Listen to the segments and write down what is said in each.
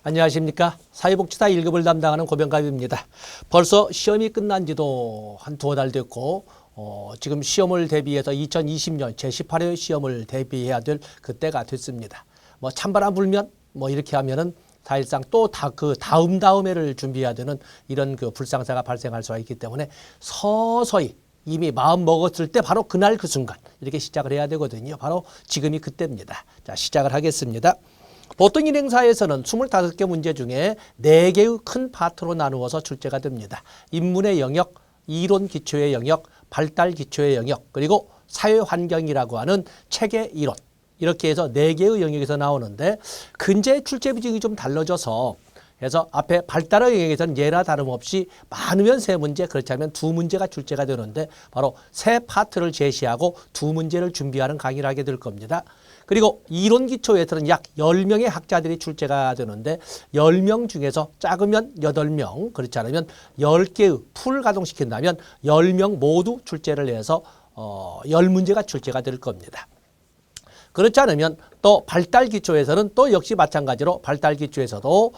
안녕하십니까. 사회복지사 1급을 담당하는 고병갑입니다. 벌써 시험이 끝난 지도 한 두어 달 됐고 지금 시험을 대비해서 2020년 제18회 시험을 대비해야 될 그때가 됐습니다. 뭐 찬바람 불면 뭐 이렇게 하면은 사실상 또 그 다음 해를 준비해야 되는 이런 그 불상사가 발생할 수가 있기 때문에 서서히 이미 마음 먹었을 때 바로 그날 그 순간 이렇게 시작을 해야 되거든요. 바로 지금이 그때입니다. 자, 시작을 하겠습니다. 보통 인행사에서는 25개 문제 중에 4개의 큰 파트로 나누어서 출제가 됩니다. 인문의 영역, 이론 기초의 영역, 발달 기초의 영역, 그리고 사회환경이라고 하는 체계 이론. 이렇게 해서 4개의 영역에서 나오는데 근처의 출제 비중이 좀 달라져서 그래서 앞에 발달의 영역에서는 예나 다름없이 많으면 3문제, 그렇지 않으면 2문제가 출제가 되는데 바로 3파트를 제시하고 2문제를 준비하는 강의를 하게 될 겁니다. 그리고 이론 기초에서는 약 10명의 학자들이 출제가 되는데 10명 중에서 작으면 8명, 그렇지 않으면 10개의 풀 가동시킨다면 10명 모두 출제를 해서 10문제가 출제가 될 겁니다. 그렇지 않으면 또 발달 기초에서는 또 역시 마찬가지로 발달 기초에서도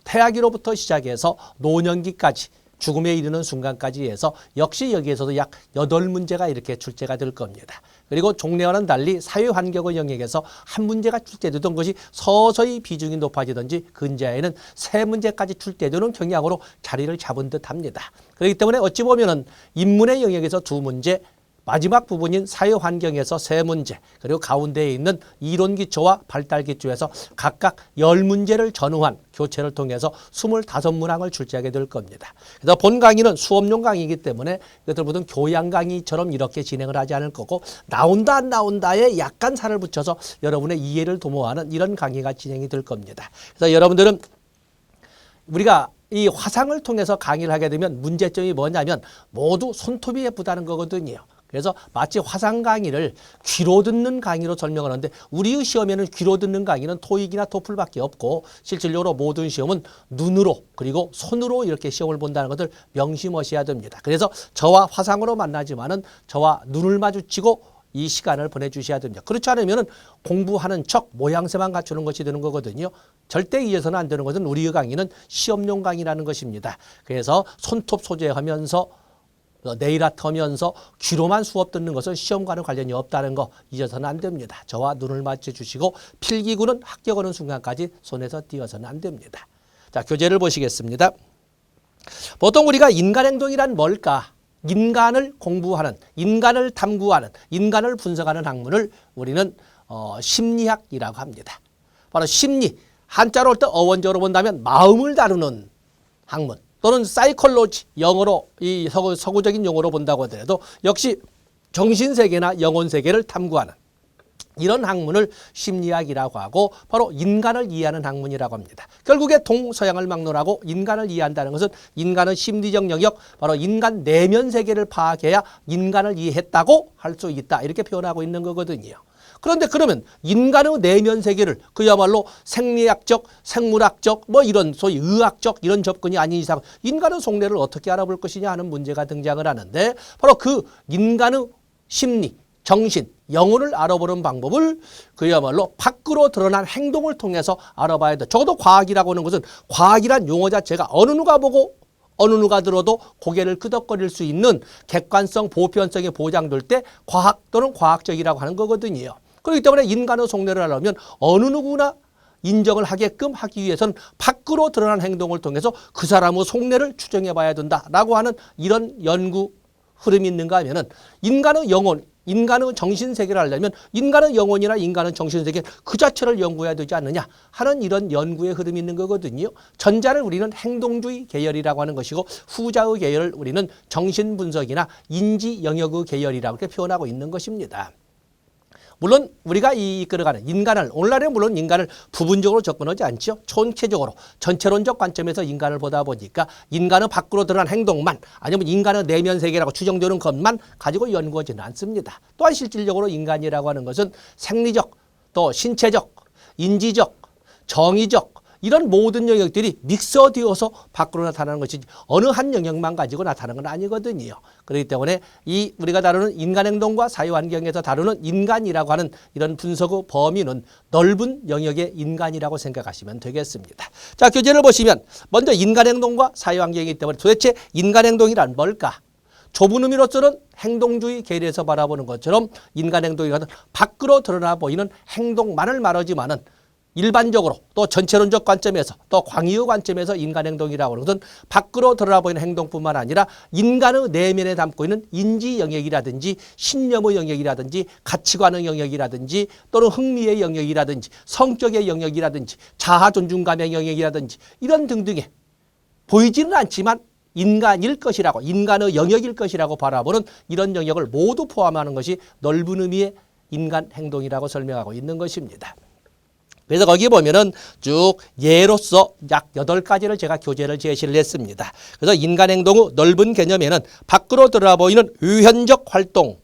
태아기로부터 시작해서 노년기까지 죽음에 이르는 순간까지 해서 역시 여기에서도 약 8문제가 이렇게 출제가 될 겁니다. 그리고 종래와는 달리 사회환경의 영역에서 한 문제가 출제되던 것이 서서히 비중이 높아지든지 근자에는 3문제까지 출제되는 경향으로 자리를 잡은 듯합니다. 그렇기 때문에 어찌 보면은 인문의 영역에서 2문제, 마지막 부분인 사회환경에서 3문제, 그리고 가운데에 있는 이론기초와 발달기초에서 각각 10문제를 전후한 교체를 통해서 25문항을 출제하게 될 겁니다. 그래서 본 강의는 수업용 강의이기 때문에 이것들 모든 교양 강의처럼 이렇게 진행을 하지 않을 거고 나온다 안 나온다에 약간 살을 붙여서 여러분의 이해를 도모하는 이런 강의가 진행이 될 겁니다. 그래서 여러분들은 우리가 이 화상을 통해서 강의를 하게 되면 문제점이 뭐냐면 모두 손톱이 예쁘다는 거거든요. 그래서 마치 화상 강의를 귀로 듣는 강의로 설명하는데 우리의 시험에는 귀로 듣는 강의는 토익이나 토플밖에 없고 실질적으로 모든 시험은 눈으로 그리고 손으로 이렇게 시험을 본다는 것을 명심하셔야 됩니다. 그래서 저와 화상으로 만나지만은 저와 눈을 마주치고 이 시간을 보내주셔야 됩니다. 그렇지 않으면 공부하는 척 모양새만 갖추는 것이 되는 거거든요. 절대 잊어서는 안 되는 것은 우리의 강의는 시험용 강의라는 것입니다. 그래서 손톱 소재하면서 네일아트 하면서 귀로만 수업 듣는 것은 시험과는 관련이 없다는 거 잊어서는 안 됩니다. 저와 눈을 맞춰주시고 필기구는 합격하는 순간까지 손에서 띄어서는 안 됩니다. 자, 교재를 보시겠습니다. 보통 우리가 인간행동이란 뭘까? 인간을 공부하는, 인간을 탐구하는, 인간을 분석하는 학문을 우리는 심리학이라고 합니다. 바로 심리, 한자로 할 때 어원적으로 본다면 마음을 다루는 학문. 또는 사이콜로지, 영어로 이 서구적인 용어로 본다고 하더라도 역시 정신세계나 영혼세계를 탐구하는 이런 학문을 심리학이라고 하고 바로 인간을 이해하는 학문이라고 합니다. 결국에 동서양을 막론하고 인간을 이해한다는 것은 인간의 심리적 영역, 바로 인간 내면 세계를 파악해야 인간을 이해했다고 할 수 있다. 이렇게 표현하고 있는 거거든요. 그런데 그러면 인간의 내면 세계를 그야말로 생리학적, 생물학적, 뭐 이런 소위 의학적 이런 접근이 아닌 이상 인간의 속내를 어떻게 알아볼 것이냐 하는 문제가 등장을 하는데 바로 그 인간의 심리, 정신, 영혼을 알아보는 방법을 그야말로 밖으로 드러난 행동을 통해서 알아봐야 돼. 적어도 과학이라고 하는 것은 과학이란 용어 자체가 어느 누가 보고 어느 누가 들어도 고개를 끄덕거릴 수 있는 객관성, 보편성이 보장될 때 과학 또는 과학적이라고 하는 거거든요. 그렇기 때문에 인간의 속내를 알려면 어느 누구나 인정을 하게끔 하기 위해서는 밖으로 드러난 행동을 통해서 그 사람의 속내를 추정해 봐야 된다라고 하는 이런 연구 흐름이 있는가 하면은 인간의 영혼, 인간의 정신세계를 알려면 인간의 영혼이나 인간의 정신세계 그 자체를 연구해야 되지 않느냐 하는 이런 연구의 흐름이 있는 거거든요. 전자를 우리는 행동주의 계열이라고 하는 것이고 후자의 계열을 우리는 정신분석이나 인지 영역의 계열이라고 이렇게 표현하고 있는 것입니다. 물론 우리가 이끌어가는 인간을 오늘날에 물론 인간을 부분적으로 접근하지 않죠. 총체적으로 전체론적 관점에서 인간을 보다 보니까 인간은 밖으로 드러난 행동만 아니면 인간의 내면 세계라고 추정되는 것만 가지고 연구하지는 않습니다. 또한 실질적으로 인간이라고 하는 것은 생리적 또 신체적 인지적 정의적 이런 모든 영역들이 믹서되어서 밖으로 나타나는 것이지 어느 한 영역만 가지고 나타나는 건 아니거든요. 그렇기 때문에 이 우리가 다루는 인간행동과 사회환경에서 다루는 인간이라고 하는 이런 분석의 범위는 넓은 영역의 인간이라고 생각하시면 되겠습니다. 자, 교재를 보시면 먼저 인간행동과 사회환경이기 때문에 도대체 인간행동이란 뭘까? 좁은 의미로서는 행동주의 계리에서 바라보는 것처럼 인간행동이 밖으로 드러나 보이는 행동만을 말하지만은 일반적으로 또 전체론적 관점에서 또 광의의 관점에서 인간행동이라고 하는 것은 밖으로 드러나 보이는 행동뿐만 아니라 인간의 내면에 담고 있는 인지 영역이라든지 신념의 영역이라든지 가치관의 영역이라든지 또는 흥미의 영역이라든지 성격의 영역이라든지 자아 존중감의 영역이라든지 이런 등등의 보이지는 않지만 인간일 것이라고 인간의 영역일 것이라고 바라보는 이런 영역을 모두 포함하는 것이 넓은 의미의 인간 행동이라고 설명하고 있는 것입니다. 그래서 거기 보면은 쭉 예로서 약 8가지를 제가 교재를 제시를 했습니다. 그래서 인간 행동의 넓은 개념에는 밖으로 들어와 보이는 유현적 활동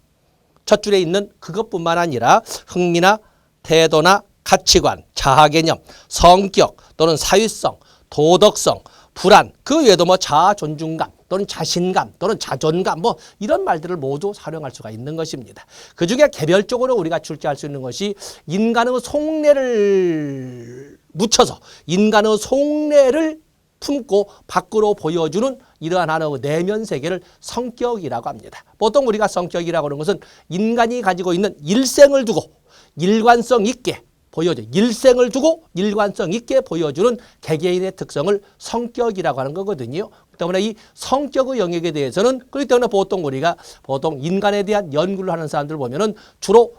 첫 줄에 있는 그것뿐만 아니라 흥미나 태도나 가치관, 자아 개념, 성격 또는 사회성, 도덕성, 불안, 그 외에도 뭐 자아 존중감 또는 자신감 또는 자존감 뭐 이런 말들을 모두 활용할 수가 있는 것입니다. 그중에 개별적으로 우리가 출제할 수 있는 것이 인간의 속내를 묻혀서 인간의 속내를 품고 밖으로 보여주는 이러한 하나의 내면 세계를 성격이라고 합니다. 보통 우리가 성격이라고 하는 것은 인간이 가지고 있는 일생을 두고 일관성 있게 보여줘. 일생을 두고 일관성 있게 보여주는 개개인의 특성을 성격이라고 하는 거거든요. 때문에 이 성격의 영역에 대해서는 그렇기 때문에 우리가 보통 인간에 대한 연구를 하는 사람들 보면은 주로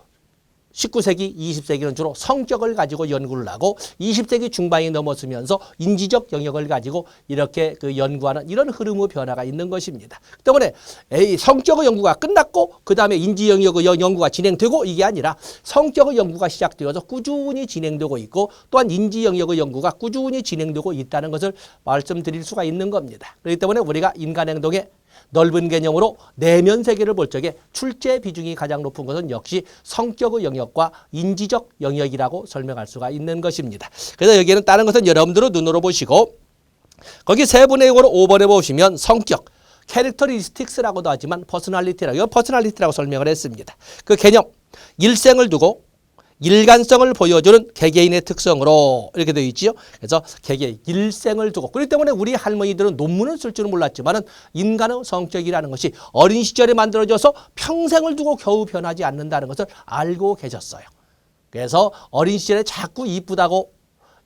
19세기, 20세기는 주로 성격을 가지고 연구를 하고 20세기 중반이 넘었으면서 인지적 영역을 가지고 이렇게 그 연구하는 이런 흐름의 변화가 있는 것입니다. 때문에 성격의 연구가 끝났고 그 다음에 인지 영역의 연구가 진행되고 이게 아니라 성격의 연구가 시작되어서 꾸준히 진행되고 있고 또한 인지 영역의 연구가 꾸준히 진행되고 있다는 것을 말씀드릴 수가 있는 겁니다. 그렇기 때문에 우리가 인간 행동의 넓은 개념으로 내면 세계를 볼 적에 출제 비중이 가장 높은 것은 역시 성격의 영역과 인지적 영역이라고 설명할 수가 있는 것입니다. 그래서 여기에는 다른 것은 여러분들은 눈으로 보시고 거기 세분의 용어로 5번에 보시면 성격, 캐릭터리스틱스라고도 하지만 퍼스널리티라고 설명을 했습니다. 그 개념, 일생을 두고 일관성을 보여주는 개개인의 특성으로 이렇게 되어 있지요. 그래서 개개인 일생을 두고 그렇기 때문에 우리 할머니들은 논문을 쓸 줄은 몰랐지만은 인간의 성격이라는 것이 어린 시절에 만들어져서 평생을 두고 겨우 변하지 않는다는 것을 알고 계셨어요. 그래서 어린 시절에 자꾸 이쁘다고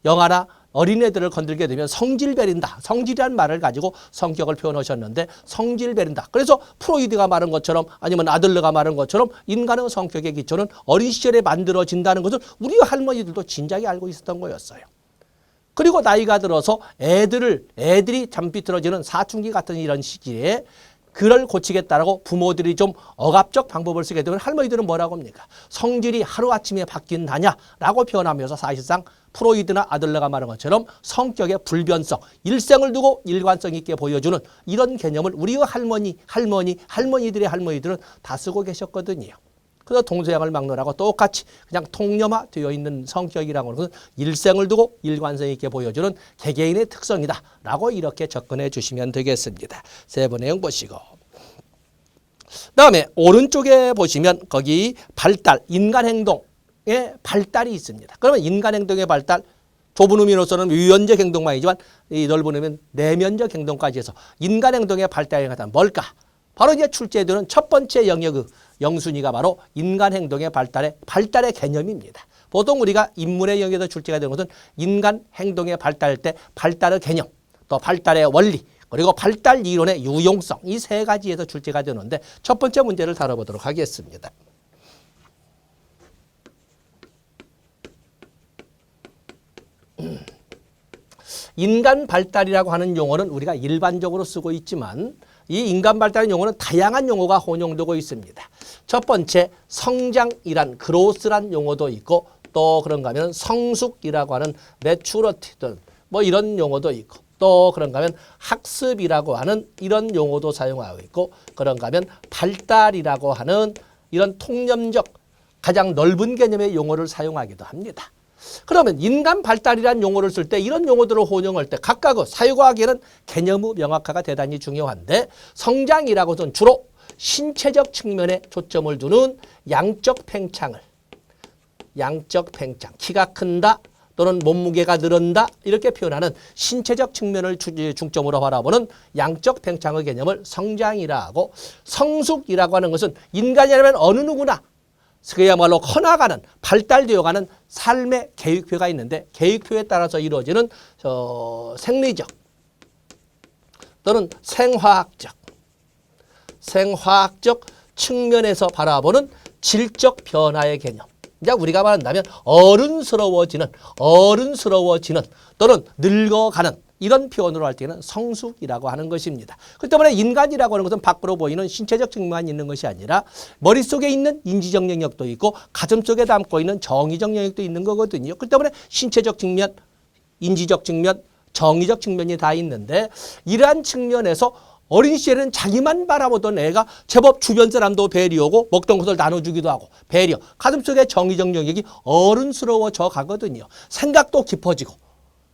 영화나 어린애들을 건들게 되면 성질 베린다. 성질이라는 말을 가지고 성격을 표현하셨는데 성질 베린다. 그래서 프로이드가 말한 것처럼 아니면 아들러가 말한 것처럼 인간의 성격의 기초는 어린 시절에 만들어진다는 것을 우리 할머니들도 진작에 알고 있었던 거였어요. 그리고 나이가 들어서 애들이 잠비틀어지는 사춘기 같은 이런 시기에 그를 고치겠다라고 부모들이 좀 억압적 방법을 쓰게 되면 할머니들은 뭐라고 합니까? 성질이 하루아침에 바뀐다냐라고 표현하면서 사실상 프로이드나 아들러가 말한 것처럼 성격의 불변성, 일생을 두고 일관성 있게 보여주는 이런 개념을 우리의 할머니들의 할머니들은 다 쓰고 계셨거든요. 그래서 동서양을 막론하고 똑같이 그냥 통념화되어 있는 성격이라고 하는 것은 일생을 두고 일관성 있게 보여주는 개개인의 특성이다 라고 이렇게 접근해 주시면 되겠습니다. 세 번의 내용 보시고 다음에 오른쪽에 보시면 거기 발달, 인간행동의 발달이 있습니다. 그러면 인간행동의 발달 좁은 의미로서는 유연적 행동만이지만 이 넓은 의미는 내면적 행동까지 해서 인간행동의 발달이 가장 뭘까? 바로 이제 출제되는 첫 번째 영역의 영순위가 바로 인간 행동의 발달의 개념입니다. 보통 우리가 인문의 영역에서 출제가 되는 것은 인간 행동의 발달 때 발달의 개념, 또 발달의 원리, 그리고 발달 이론의 유용성 이 세 가지에서 출제가 되는데 첫 번째 문제를 다뤄보도록 하겠습니다. 인간 발달이라고 하는 용어는 우리가 일반적으로 쓰고 있지만 이 인간 발달의 용어는 다양한 용어가 혼용되고 있습니다. 첫 번째 성장이란 그로스란 용어도 있고 또 그런가 하면 성숙이라고 하는 매추러티 뭐 이런 용어도 있고 또 그런가 하면 학습이라고 하는 이런 용어도 사용하고 있고 그런가 하면 발달이라고 하는 이런 통념적 가장 넓은 개념의 용어를 사용하기도 합니다. 그러면 인간 발달이라는 용어를 쓸 때 이런 용어들을 혼용할 때 각각의 사유과학에는 개념의 명확화가 대단히 중요한데 성장이라고는 주로 신체적 측면에 초점을 두는 양적 팽창, 키가 큰다 또는 몸무게가 늘은다 이렇게 표현하는 신체적 측면을 중점으로 바라보는 양적 팽창의 개념을 성장이라고, 성숙이라고 하는 것은 인간이라면 어느 누구나 그야말로 커나가는 발달되어가는 삶의 계획표가 있는데 계획표에 따라서 이루어지는 생리적 또는 생화학적 측면에서 바라보는 질적 변화의 개념. 이제 우리가 말한다면 어른스러워지는 또는 늙어가는 이런 표현으로 할 때는 성숙이라고 하는 것입니다. 그 때문에 인간이라고 하는 것은 밖으로 보이는 신체적 측면만 있는 것이 아니라 머릿속에 있는 인지적 영역도 있고 가슴속에 담고 있는 정의적 영역도 있는 거거든요. 그 때문에 신체적 측면, 인지적 측면, 정의적 측면이 다 있는데 이러한 측면에서 어린 시절에는 자기만 바라보던 애가 제법 주변 사람도 배려하고 먹던 것을 나눠주기도 하고 배려, 가슴속의 정의적 영역이 어른스러워져 가거든요. 생각도 깊어지고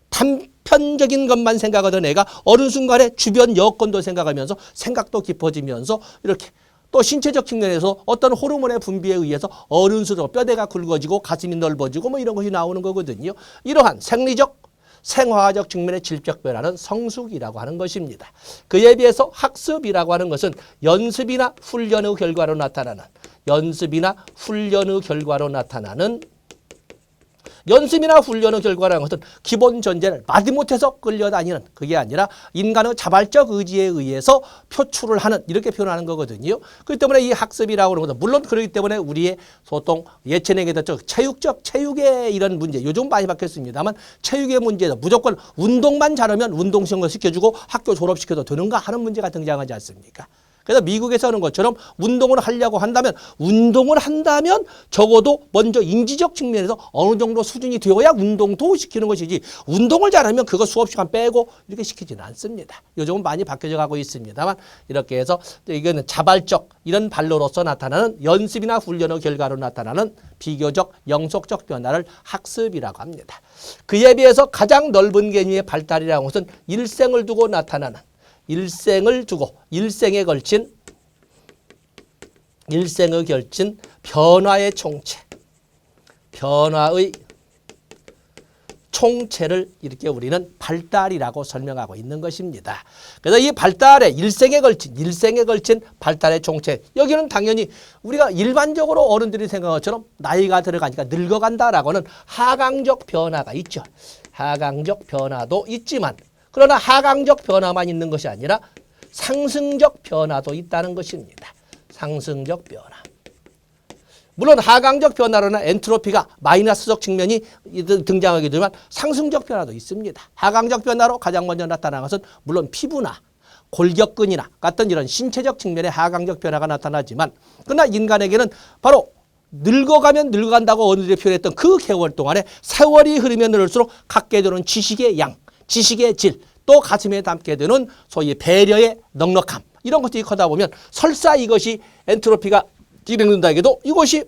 단편적인 것만 생각하던 애가 어느 순간에 주변 여건도 생각하면서 생각도 깊어지면서 이렇게 또 신체적 측면에서 어떤 호르몬의 분비에 의해서 어른스러워 뼈대가 굵어지고 가슴이 넓어지고 뭐 이런 것이 나오는 거거든요. 이러한 생리적 생화적 측면의 질적 변화는 성숙이라고 하는 것입니다. 그에 비해서 학습이라고 하는 것은 연습이나 훈련의 결과로 나타나는 것은 기본 전제를 마지못해서 끌려다니는 그게 아니라 인간의 자발적 의지에 의해서 표출을 하는 이렇게 표현하는 거거든요. 그렇기 때문에 이 학습이라고 하는 것은 물론 그렇기 때문에 우리의 소통 예체능에도 체육의 이런 문제 요즘 많이 바뀌었습니다만 체육의 문제에서 무조건 운동만 잘하면 운동시험을 시켜주고 학교 졸업시켜도 되는가 하는 문제가 등장하지 않습니까? 그래서 미국에서 하는 것처럼 운동을 하려고 한다면 적어도 먼저 인지적 측면에서 어느 정도 수준이 되어야 운동도 시키는 것이지 운동을 잘하면 그거 수업 시간 빼고 이렇게 시키지는 않습니다. 요즘은 많이 바뀌어져 가고 있습니다만 이렇게 해서 이거는 자발적 이런 발로로서 나타나는 연습이나 훈련의 결과로 나타나는 비교적 영속적 변화를 학습이라고 합니다. 그에 비해서 가장 넓은 개념의 발달이라는 것은 일생을 두고 나타나는 일생에 걸친 변화의 총체를 이렇게 우리는 발달이라고 설명하고 있는 것입니다. 그래서 이 발달의 일생에 걸친 발달의 총체, 여기는 당연히 우리가 일반적으로 어른들이 생각한 것처럼 나이가 들어가니까 늙어간다라고 하는 하강적 변화가 있죠. 하강적 변화도 있지만 그러나 하강적 변화만 있는 것이 아니라 상승적 변화도 있다는 것입니다. 상승적 변화. 물론 하강적 변화로는 엔트로피가 마이너스적 측면이 등장하게 되지만 상승적 변화도 있습니다. 하강적 변화로 가장 먼저 나타나는 것은 물론 피부나 골격근이나 같은 이런 신체적 측면의 하강적 변화가 나타나지만 그러나 인간에게는 바로 늙어가면 늙어간다고 어른들이 표현했던 그 개월 동안에 세월이 흐르면 흐를수록 갖게 되는 지식의 양, 지식의 질, 또 가슴에 담게 되는 소위 배려의 넉넉함 이런 것들이 커다 보면 설사 이것이 엔트로피가 진행된다 해도 이것이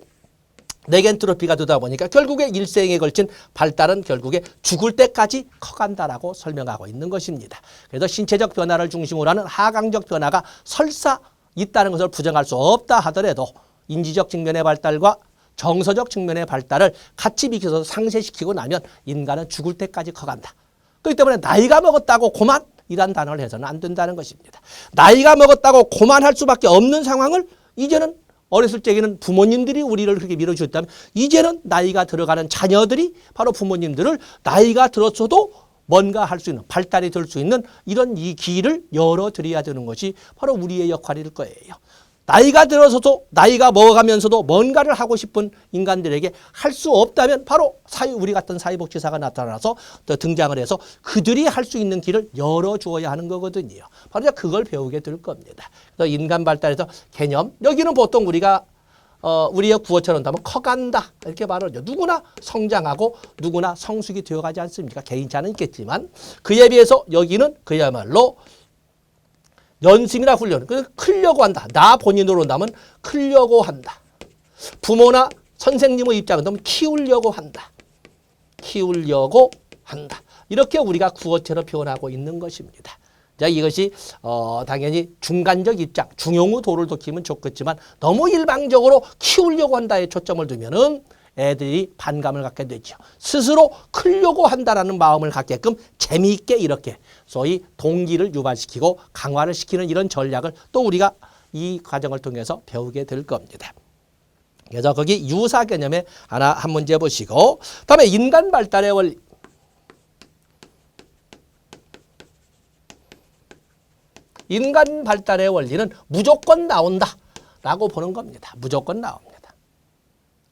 네겐트로피가 되다 보니까 결국에 일생에 걸친 발달은 결국에 죽을 때까지 커간다라고 설명하고 있는 것입니다. 그래서 신체적 변화를 중심으로 하는 하강적 변화가 설사 있다는 것을 부정할 수 없다 하더라도 인지적 측면의 발달과 정서적 측면의 발달을 같이 비켜서 상쇄시키고 나면 인간은 죽을 때까지 커간다. 그렇기 때문에 나이가 먹었다고 고만이란 단어를 해서는 안 된다는 것입니다. 나이가 먹었다고 고만할 수밖에 없는 상황을 이제는 어렸을 적에는 부모님들이 우리를 그렇게 밀어주었다면 이제는 나이가 들어가는 자녀들이 바로 부모님들을 나이가 들었어도 뭔가 할 수 있는 발달이 될 수 있는 이런 이 길을 열어드려야 되는 것이 바로 우리의 역할일 거예요. 나이가 들어서도 나이가 먹어가면서도 뭔가를 하고 싶은 인간들에게 할 수 없다면 바로 우리 같은 사회복지사가 나타나서 등장을 해서 그들이 할 수 있는 길을 열어주어야 하는 거거든요. 바로 그걸 배우게 될 겁니다. 그래서 인간 발달에서 개념, 여기는 보통 우리가 우리의 구어처럼 하면 커간다 이렇게 말하죠. 누구나 성장하고 누구나 성숙이 되어가지 않습니까? 개인차는 있겠지만 그에 비해서 여기는 그야말로 연습이나 훈련, 크려고 한다. 나 본인으로 한다면 크려고 한다. 부모나 선생님의 입장은 키우려고 한다. 키우려고 한다. 이렇게 우리가 구어체로 표현하고 있는 것입니다. 자, 이것이 당연히 중간적 입장, 중용의 도를 뒀으면 좋겠지만 너무 일방적으로 키우려고 한다에 초점을 두면은 애들이 반감을 갖게 되죠. 스스로 크려고 한다라는 마음을 갖게끔 재미있게 이렇게 소위 동기를 유발시키고 강화를 시키는 이런 전략을 또 우리가 이 과정을 통해서 배우게 될 겁니다. 그래서 거기 유사 개념에 하나 한 문제 보시고, 다음에 인간 발달의 원리. 인간 발달의 원리는 무조건 나온다라고 보는 겁니다. 무조건 나옵니다.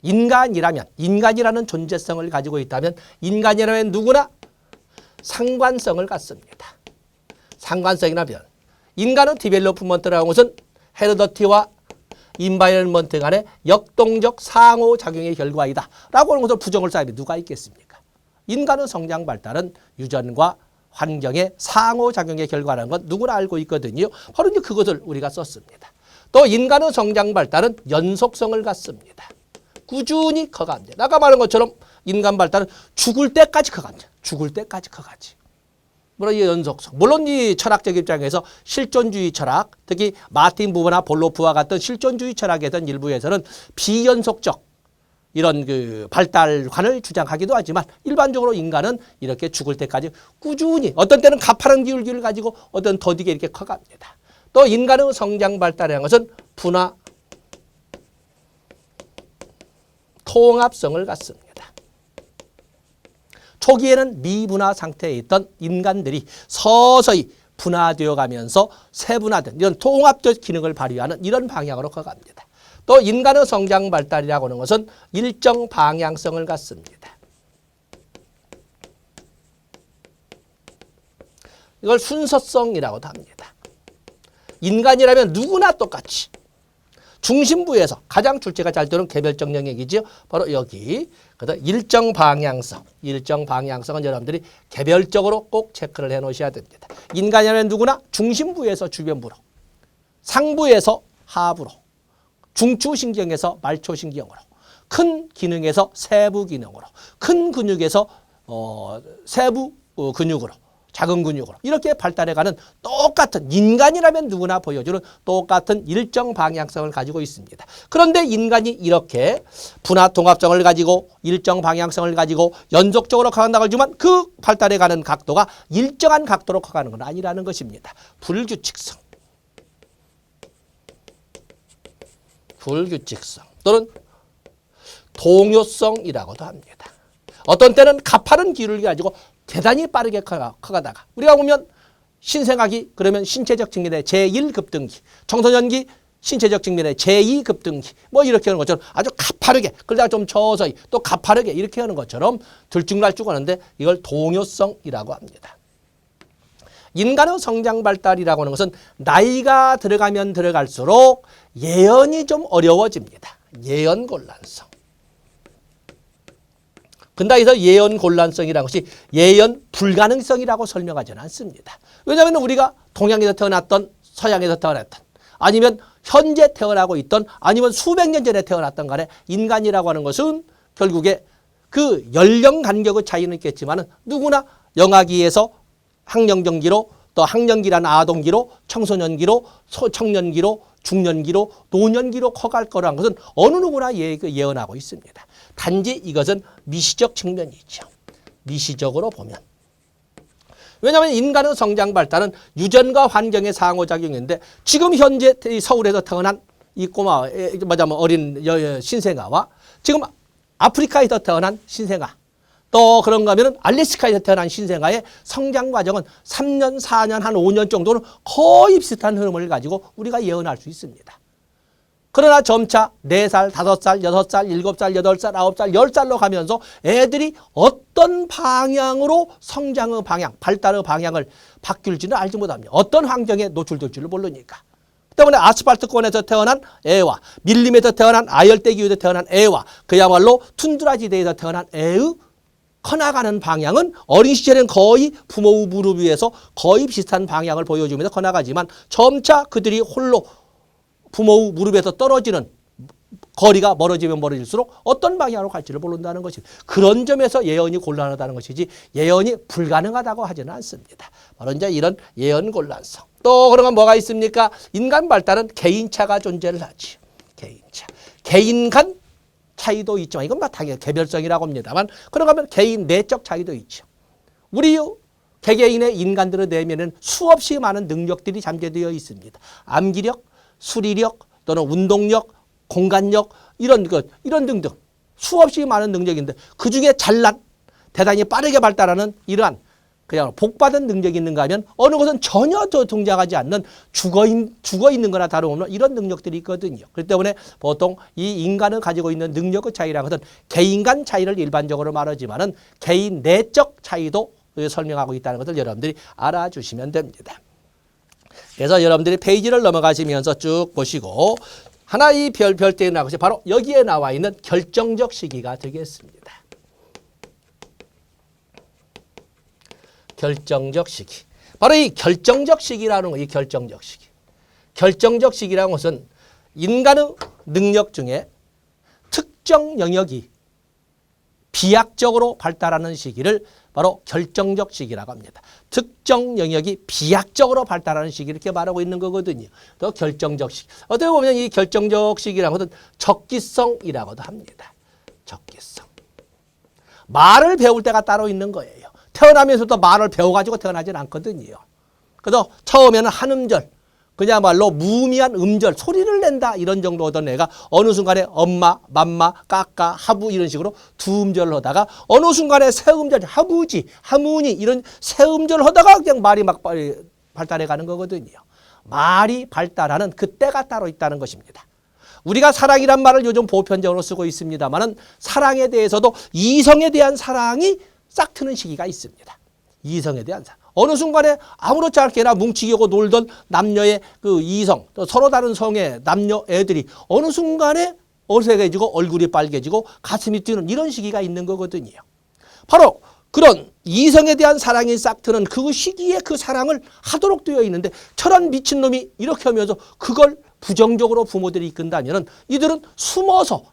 인간이라는 존재성을 가지고 있다면 인간이라면 누구나 상관성을 갖습니다. 상관성이라면 인간의 디벨로프먼트라는 것은 헤르더티와 인바이런먼트 간의 역동적 상호작용의 결과이다 라고 하는 것을 부정할 사람이 누가 있겠습니까? 인간의 성장 발달은 유전과 환경의 상호작용의 결과라는 건 누구나 알고 있거든요. 바로 이제 그것을 우리가 썼습니다. 또 인간의 성장 발달은 연속성을 갖습니다. 꾸준히 커갑니다. 아까 말한 것처럼 인간 발달은 죽을 때까지 커갑니다. 죽을 때까지 커가지. 물론 이 연속성. 물론 이 철학적 입장에서 실존주의 철학, 특히 마틴 부버나 볼로프와 같은 실존주의 철학에 대한 일부에서는 비연속적 이런 그 발달관을 주장하기도 하지만 일반적으로 인간은 이렇게 죽을 때까지 꾸준히 어떤 때는 가파른 기울기를 가지고 어떤 더디게 이렇게 커갑니다. 또 인간의 성장 발달이라는 것은 분화, 통합성을 갖습니다. 초기에는 미분화 상태에 있던 인간들이 서서히 분화되어 가면서 세분화된 이런 통합적 기능을 발휘하는 이런 방향으로 커갑니다. 또 인간의 성장 발달이라고 하는 것은 일정 방향성을 갖습니다. 이걸 순서성이라고도 합니다. 인간이라면 누구나 똑같이 중심부에서 가장 출제가 잘 되는 개별적 영역이죠. 바로 여기. 그래서 일정 방향성은 여러분들이 개별적으로 꼭 체크를 해 놓으셔야 됩니다. 인간이라면 누구나 중심부에서 주변부로, 상부에서 하부로, 중추신경에서 말초신경으로, 큰 기능에서 세부 기능으로, 큰 근육에서 세부 근육으로, 작은 근육으로 이렇게 발달해가는 똑같은 인간이라면 누구나 보여주는 똑같은 일정 방향성을 가지고 있습니다. 그런데 인간이 이렇게 분화 통합성을 가지고 일정 방향성을 가지고 연속적으로 커간다고 하지만 그 발달해가는 각도가 일정한 각도로 커가는 건 아니라는 것입니다. 불규칙성 또는 동요성이라고도 합니다. 어떤 때는 가파른 기울기 가지고 대단히 빠르게 커가다가 우리가 보면 신생아기 그러면 신체적 측면의 제1급등기, 청소년기 신체적 측면의 제2급등기 뭐 이렇게 하는 것처럼 아주 가파르게 그러다가 좀 서서히 또 가파르게 이렇게 하는 것처럼 들쭉날쭉 하는데 이걸 동요성이라고 합니다. 인간의 성장 발달이라고 하는 것은 나이가 들어가면 들어갈수록 예언이 좀 어려워집니다. 예언 곤란성. 근데 여기서 예언 곤란성이라는 것이 예언 불가능성이라고 설명하지는 않습니다. 왜냐하면 우리가 동양에서 태어났던 서양에서 태어났던 아니면 현재 태어나고 있던 아니면 수백 년 전에 태어났던 간에 인간이라고 하는 것은 결국에 그 연령 간격의 차이는 있겠지만 누구나 영아기에서 학령정기로 또 학령기란 아동기로 청소년기로 청년기로 중년기로 노년기로 커갈 거라는 것은 어느 누구나 예언하고 있습니다. 단지 이것은 미시적 측면이 있죠. 미시적으로 보면. 왜냐하면 인간의 성장 발달은 유전과 환경의 상호작용인데 지금 현재 서울에서 태어난 이 꼬마 어린 신생아와 지금 아프리카에서 태어난 신생아 또 그런가 하면 알래스카에서 태어난 신생아의 성장 과정은 3년, 4년, 한 5년 정도는 거의 비슷한 흐름을 가지고 우리가 예언할 수 있습니다. 그러나 점차 4살, 5살, 6살, 7살, 8살, 9살, 10살로 가면서 애들이 어떤 방향으로 성장의 방향, 발달의 방향을 바뀔지는 알지 못합니다. 어떤 환경에 노출될지를 모르니까. 때문에 아스팔트권에서 태어난 애와 밀림에서 태어난 아열대기후에서 태어난 애와 그야말로 툰드라지대에서 태어난 애의 커나가는 방향은 어린 시절에는 거의 부모의 무릎 위에서 거의 비슷한 방향을 보여주면서 커나가지만 점차 그들이 홀로 부모의 무릎에서 떨어지는 거리가 멀어지면 멀어질수록 어떤 방향으로 갈지를 모른다는 것입니다. 그런 점에서 예언이 곤란하다는 것이지 예언이 불가능하다고 하지는 않습니다. 바로 이제 이런 예언 곤란성. 또 그러면 뭐가 있습니까? 인간 발달은 개인차가 존재를 하지. 개인차. 개인 간 차이도 있지만 이건 당연히 개별성이라고 합니다만 그런가 하면 개인 내적 차이도 있죠. 우리 개개인의 인간들의 내면에는 수없이 많은 능력들이 잠재되어 있습니다. 암기력, 수리력, 또는 운동력, 공간력 이런 등등 수없이 많은 능력인데 그중에 잘난 대단히 빠르게 발달하는 이러한 그냥 복받은 능력이 있는가 하면 어느 것은 전혀 동작하지 않는 죽어 있는 거나 다름없는 이런 능력들이 있거든요. 그렇기 때문에 보통 이 인간을 가지고 있는 능력의 차이라는 것은 개인 간 차이를 일반적으로 말하지만은 개인 내적 차이도 설명하고 있다는 것을 여러분들이 알아주시면 됩니다. 그래서 여러분들이 페이지를 넘어가시면서 쭉 보시고 하나 이 별대에 나온 것이 바로 여기에 나와 있는 결정적 시기가 되겠습니다. 결정적 시기. 바로 이 결정적 시기라는 거, 이 결정적 시기. 결정적 시기라는 것은 인간의 능력 중에 특정 영역이 비약적으로 발달하는 시기를 바로 결정적 시기라고 합니다. 특정 영역이 비약적으로 발달하는 시기 이렇게 말하고 있는 거거든요. 또 결정적 시기. 어떻게 보면 이 결정적 시기라는 것은 적기성이라고도 합니다. 적기성. 말을 배울 때가 따로 있는 거예요. 태어나면서도 말을 배워가지고 태어나진 않거든요. 그래서 처음에는 한 음절, 그야말로 무의미한 음절, 소리를 낸다 이런 정도 하던 애가 어느 순간에 엄마, 맘마, 까까, 하부 이런 식으로 두 음절을 하다가 어느 순간에 세 음절, 하부지, 하무니 이런 세 음절을 하다가 그냥 말이 막 발달해 가는 거거든요. 말이 발달하는 그 때가 따로 있다는 것입니다. 우리가 사랑이란 말을 요즘 보편적으로 쓰고 있습니다만은 사랑에 대해서도 이성에 대한 사랑이 싹 트는 시기가 있습니다. 이성에 대한 사랑. 어느 순간에 아무렇지 않게나 뭉치고 놀던 남녀의 그 이성, 또 서로 다른 성의 남녀 애들이 어느 순간에 어색해지고 얼굴이 빨개지고 가슴이 뛰는 이런 시기가 있는 거거든요. 바로 그런 이성에 대한 사랑이 싹 트는 그 시기에 그 사랑을 하도록 되어 있는데 저런 미친놈이 이렇게 하면서 그걸 부정적으로 부모들이 이끈다면 이들은 숨어서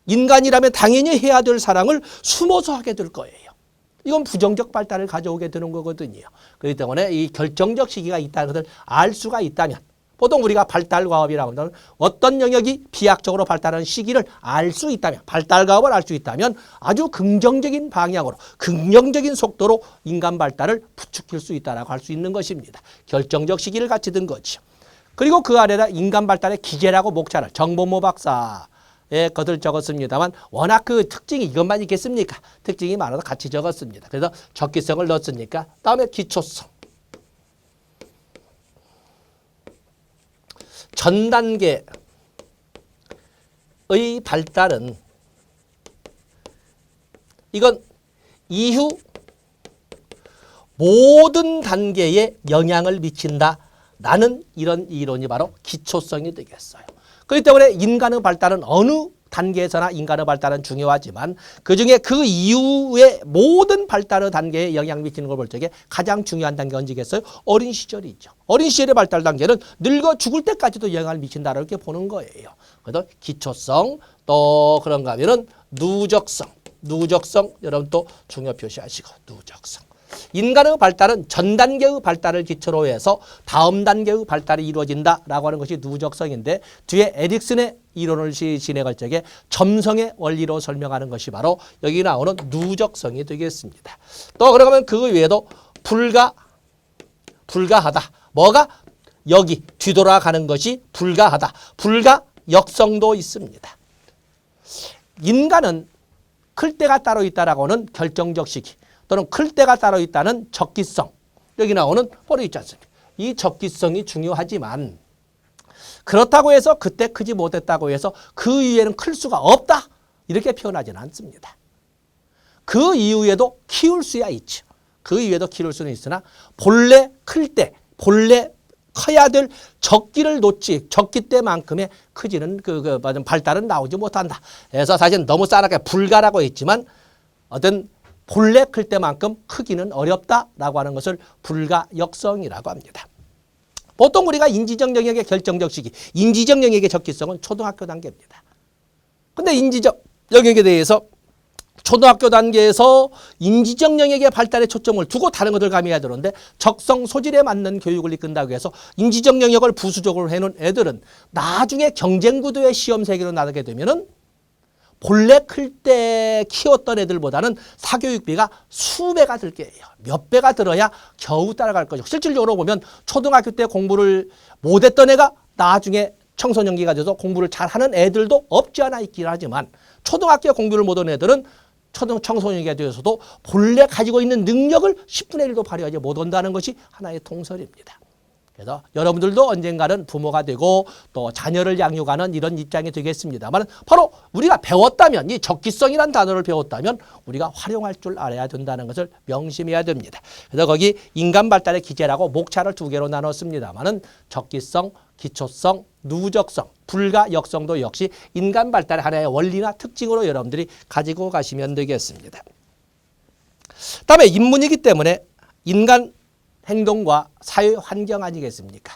인간이라면 당연히 해야 될 사랑을 숨어서 하게 될 거예요. 이건 부정적 발달을 가져오게 되는 거거든요. 그렇기 때문에 이 결정적 시기가 있다는 것을 알 수가 있다면 보통 우리가 발달과업이라고 하는 어떤 영역이 비약적으로 발달하는 시기를 알 수 있다면 발달과업을 알 수 있다면 아주 긍정적인 방향으로 긍정적인 속도로 인간 발달을 부추길 수 있다라고 할 수 있는 것입니다. 결정적 시기를 같이 든 거죠. 그리고 그 아래다 인간 발달의 기계라고 목차를 정범모 박사 것을 적었습니다만 워낙 그 특징이 이것만 있겠습니까? 특징이 많아서 같이 적었습니다. 그래서 적기성을 넣었으니까 다음에 기초성. 전 단계의 발달은 이건 이후 모든 단계에 영향을 미친다라는 이런 이론이 바로 기초성이 되겠어요. 그렇기 때문에 인간의 발달은 어느 단계에서나 인간의 발달은 중요하지만 그중에 그 이후의 모든 발달의 단계에 영향을 미치는 걸 볼 적에 가장 중요한 단계가 언제겠어요? 어린 시절이죠. 어린 시절의 발달 단계는 늙어 죽을 때까지도 영향을 미친다고 이렇게 보는 거예요. 그래서 기초성 또 그런가 하면은 누적성. 누적성 여러분 또 중요 표시하시고 누적성. 인간의 발달은 전 단계의 발달을 기초로 해서 다음 단계의 발달이 이루어진다라고 하는 것이 누적성인데 뒤에 에릭슨의 이론을 진행할 적에 점성의 원리로 설명하는 것이 바로 여기 나오는 누적성이 되겠습니다. 또 그러면 그 외에도 불가하다. 뭐가? 여기 뒤돌아가는 것이 불가하다. 불가역성도 있습니다. 인간은 클 때가 따로 있다라고는 결정적 시기. 또는 클 때가 따로 있다는 적기성. 여기 나오는 뻘이 있지 않습니까? 이 적기성이 중요하지만 그렇다고 해서 그때 크지 못했다고 해서 그 이후에는 클 수가 없다. 이렇게 표현하지는 않습니다. 그 이후에도 키울 수야 있죠. 그 이후에도 키울 수는 있으나 본래 클 때, 본래 커야 될 적기를 놓지 적기 때만큼의 크지는 발달은 나오지 못한다. 그래서 사실 너무 싸납게 불가라고 했지만 어떤 본래 클 때만큼 크기는 어렵다라고 하는 것을 불가역성이라고 합니다. 보통 우리가 인지적 영역의 결정적 시기, 인지적 영역의 적기성은 초등학교 단계입니다. 근데 인지적 영역에 대해서 초등학교 단계에서 인지적 영역의 발달에 초점을 두고 다른 것들 가미해야 되는데 적성 소질에 맞는 교육을 이끈다고 해서 인지적 영역을 부수적으로 해놓은 애들은 나중에 경쟁 구도의 시험 세계로 나가게 되면은 본래 클 때 키웠던 애들보다는 사교육비가 수배가 들 거예요. 몇 배가 들어야 겨우 따라갈 거죠. 실질적으로 보면 초등학교 때 공부를 못했던 애가 나중에 청소년기가 돼서 공부를 잘하는 애들도 없지 않아 있긴 하지만 초등학교 공부를 못한 애들은 청소년기가 되어서도 본래 가지고 있는 능력을 10분의 1도 발휘하지 못한다는 것이 하나의 통설입니다. 그래서 여러분들도 언젠가는 부모가 되고 또 자녀를 양육하는 이런 입장이 되겠습니다만 바로 우리가 배웠다면 이 적기성이라는 단어를 배웠다면 우리가 활용할 줄 알아야 된다는 것을 명심해야 됩니다. 그래서 거기 인간 발달의 기제라고 목차를 2개로 나눴습니다만은 적기성, 기초성, 누적성, 불가역성도 역시 인간 발달의 하나의 원리나 특징으로 여러분들이 가지고 가시면 되겠습니다. 다음에 인문이기 때문에 인간 행동과 사회 환경 아니겠습니까?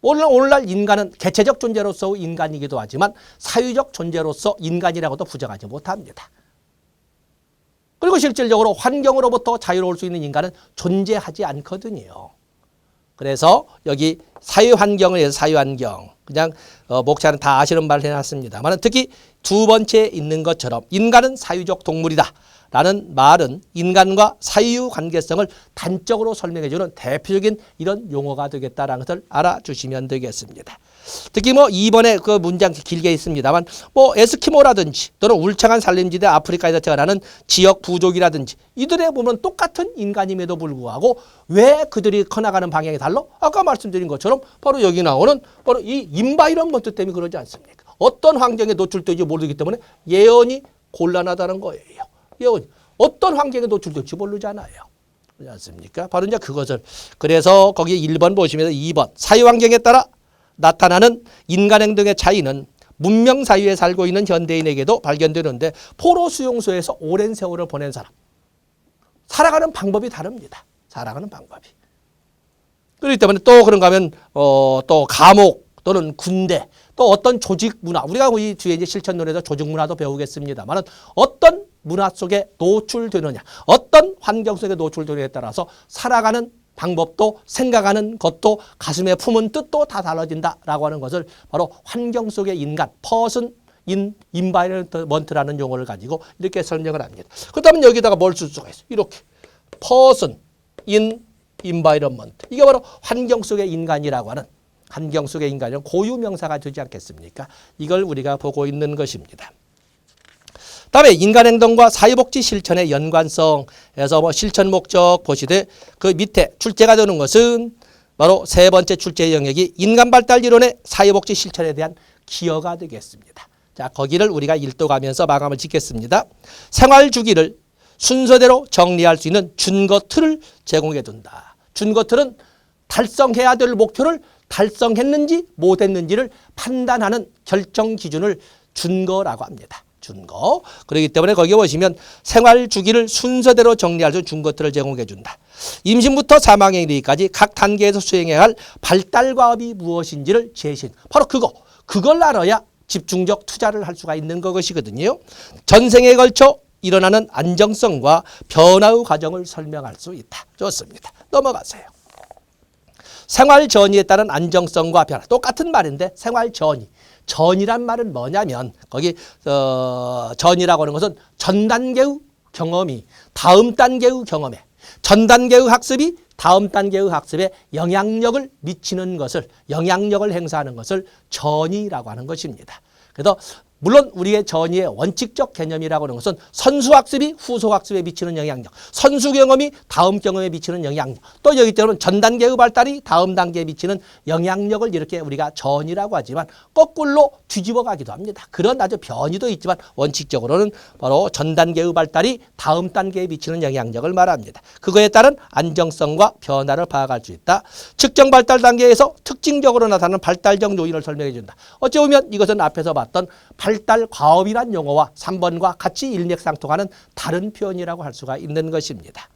오늘날 인간은 개체적 존재로서 인간이기도 하지만 사회적 존재로서 인간이라고도 부정하지 못합니다. 그리고 실질적으로 환경으로부터 자유로울 수 있는 인간은 존재하지 않거든요. 그래서 여기 사회환경을 해서 사회환경 그냥 목차는 다 아시는 말을 해놨습니다만 특히 두 번째 있는 것처럼 인간은 사유적 동물이다 라는 말은 인간과 사유 관계성을 단적으로 설명해주는 대표적인 이런 용어가 되겠다라는 것을 알아주시면 되겠습니다. 특히 뭐 2번에 그 문장 길게 있습니다만 뭐 에스키모라든지 또는 울창한 산림지대 아프리카에서 태어나는 지역 부족이라든지 이들에 보면 똑같은 인간임에도 불구하고 왜 그들이 커나가는 방향이 달라? 아까 말씀드린 것처럼 바로 여기 나오는 바로 이 인바이런먼트 때문에 그러지 않습니까? 어떤 환경에 노출될지 모르기 때문에 예언이 곤란하다는 거예요. 예언이 어떤 환경에 노출될지 모르잖아요. 그렇지 않습니까? 바로 이제 그것을 그래서 거기 1번 보시면 2번 사회환경에 따라 나타나는 인간 행동의 차이는 문명 사회에 살고 있는 현대인에게도 발견되는데 포로 수용소에서 오랜 세월을 보낸 사람 살아가는 방법이 다릅니다. 살아가는 방법이. 그렇기 때문에 또 그런가 하면 또 감옥 또는 군대 또 어떤 조직 문화 우리가 이 뒤에 이제 실천론에서 조직 문화도 배우겠습니다만 어떤 문화 속에 노출되느냐 어떤 환경 속에 노출되느냐에 따라서 살아가는 방법도 생각하는 것도 가슴에 품은 뜻도 다 달라진다라고 하는 것을 바로 환경 속의 인간, person in environment라는 용어를 가지고 이렇게 설명을 합니다. 그렇다면 여기다가 뭘 쓸 수가 있어요? 이렇게 person in environment 이게 바로 환경 속의 인간이라고 하는 환경 속의 인간이란 고유명사가 되지 않겠습니까? 이걸 우리가 보고 있는 것입니다. 다음에 인간 행동과 사회복지 실천의 연관성에서 뭐 실천 목적 보시되 그 밑에 출제가 되는 것은 바로 세 번째 출제 영역이 인간 발달 이론의 사회복지 실천에 대한 기여가 되겠습니다. 자, 거기를 우리가 읽도가면서 마감을 짓겠습니다. 생활 주기를 순서대로 정리할 수 있는 준거 틀을 제공해 둔다. 준거 틀은 달성해야 될 목표를 달성했는지 못했는지를 판단하는 결정 기준을 준거라고 합니다. 준거. 그렇기 때문에 거기 보시면 생활 주기를 순서대로 정리할 수 있는 준거틀을 제공해 준다. 임신부터 사망에 이르기까지 각 단계에서 수행해야 할 발달 과업이 무엇인지를 제시한 바로 그걸 알아야 집중적 투자를 할 수가 있는 것이거든요. 전생에 걸쳐 일어나는 안정성과 변화의 과정을 설명할 수 있다. 좋습니다. 넘어가세요. 생활 전이에 따른 안정성과 변화. 똑같은 말인데 생활 전이. 전이란 말은 뭐냐면 거기 전이라고 하는 것은 전 단계의 경험이 다음 단계의 경험에 전 단계의 학습이 다음 단계의 학습에 영향력을 미치는 것을 영향력을 행사하는 것을 전이라고 하는 것입니다. 그래서 물론 우리의 전이의 원칙적 개념이라고 하는 것은 선수학습이 후속학습에 미치는 영향력, 선수 경험이 다음 경험에 미치는 영향력, 또 여기 때문에 전 단계의 발달이 다음 단계에 미치는 영향력을 이렇게 우리가 전이라고 하지만 거꾸로 뒤집어 가기도 합니다. 그런 아주 변이도 있지만 원칙적으로는 바로 전 단계의 발달이 다음 단계에 미치는 영향력을 말합니다. 그거에 따른 안정성과 변화를 파악할 수 있다. 측정 발달 단계에서 특징적으로 나타나는 발달적 요인을 설명해 준다. 어찌 보면 이것은 앞에서 봤던 발달 과업이란 용어와 3번과 같이 일맥상통하는 다른 표현이라고 할 수가 있는 것입니다.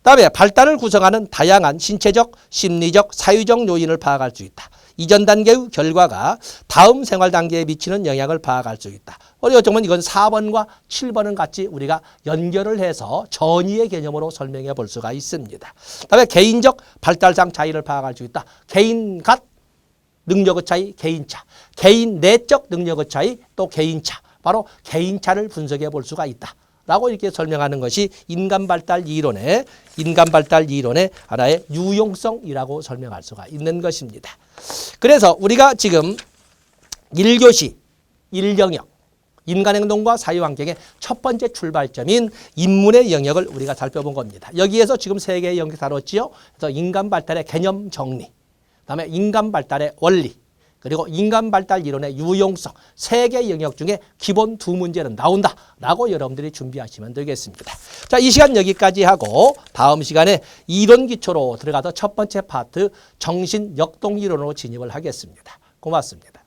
다음에 발달을 구성하는 다양한 신체적, 심리적, 사유적 요인을 파악할 수 있다. 이전 단계의 결과가 다음 생활 단계에 미치는 영향을 파악할 수 있다. 어쩌면 이건 4번과 7번은 같이 우리가 연결을 해서 전이의 개념으로 설명해 볼 수가 있습니다. 다음에 개인적 발달상 차이를 파악할 수 있다. 개인 간 능력의 차이, 개인차. 개인 내적 능력의 차이, 또 개인차. 바로 개인차를 분석해 볼 수가 있다. 라고 이렇게 설명하는 것이 인간 발달 이론의 하나의 유용성이라고 설명할 수가 있는 것입니다. 그래서 우리가 지금 1교시 1영역 인간행동과 사유환경의 첫 번째 출발점인 인문의 영역을 우리가 살펴본 겁니다. 여기에서 지금 3개의 영역 다뤘지요. 그래서 인간 발달의 개념 정리, 그다음에 인간 발달의 원리, 그리고 인간 발달 이론의 유용성 3개 영역 중에 기본 2문제는 나온다라고 여러분들이 준비하시면 되겠습니다. 자, 이 시간 여기까지 하고 다음 시간에 이론 기초로 들어가서 첫 번째 파트 정신 역동 이론으로 진입을 하겠습니다. 고맙습니다.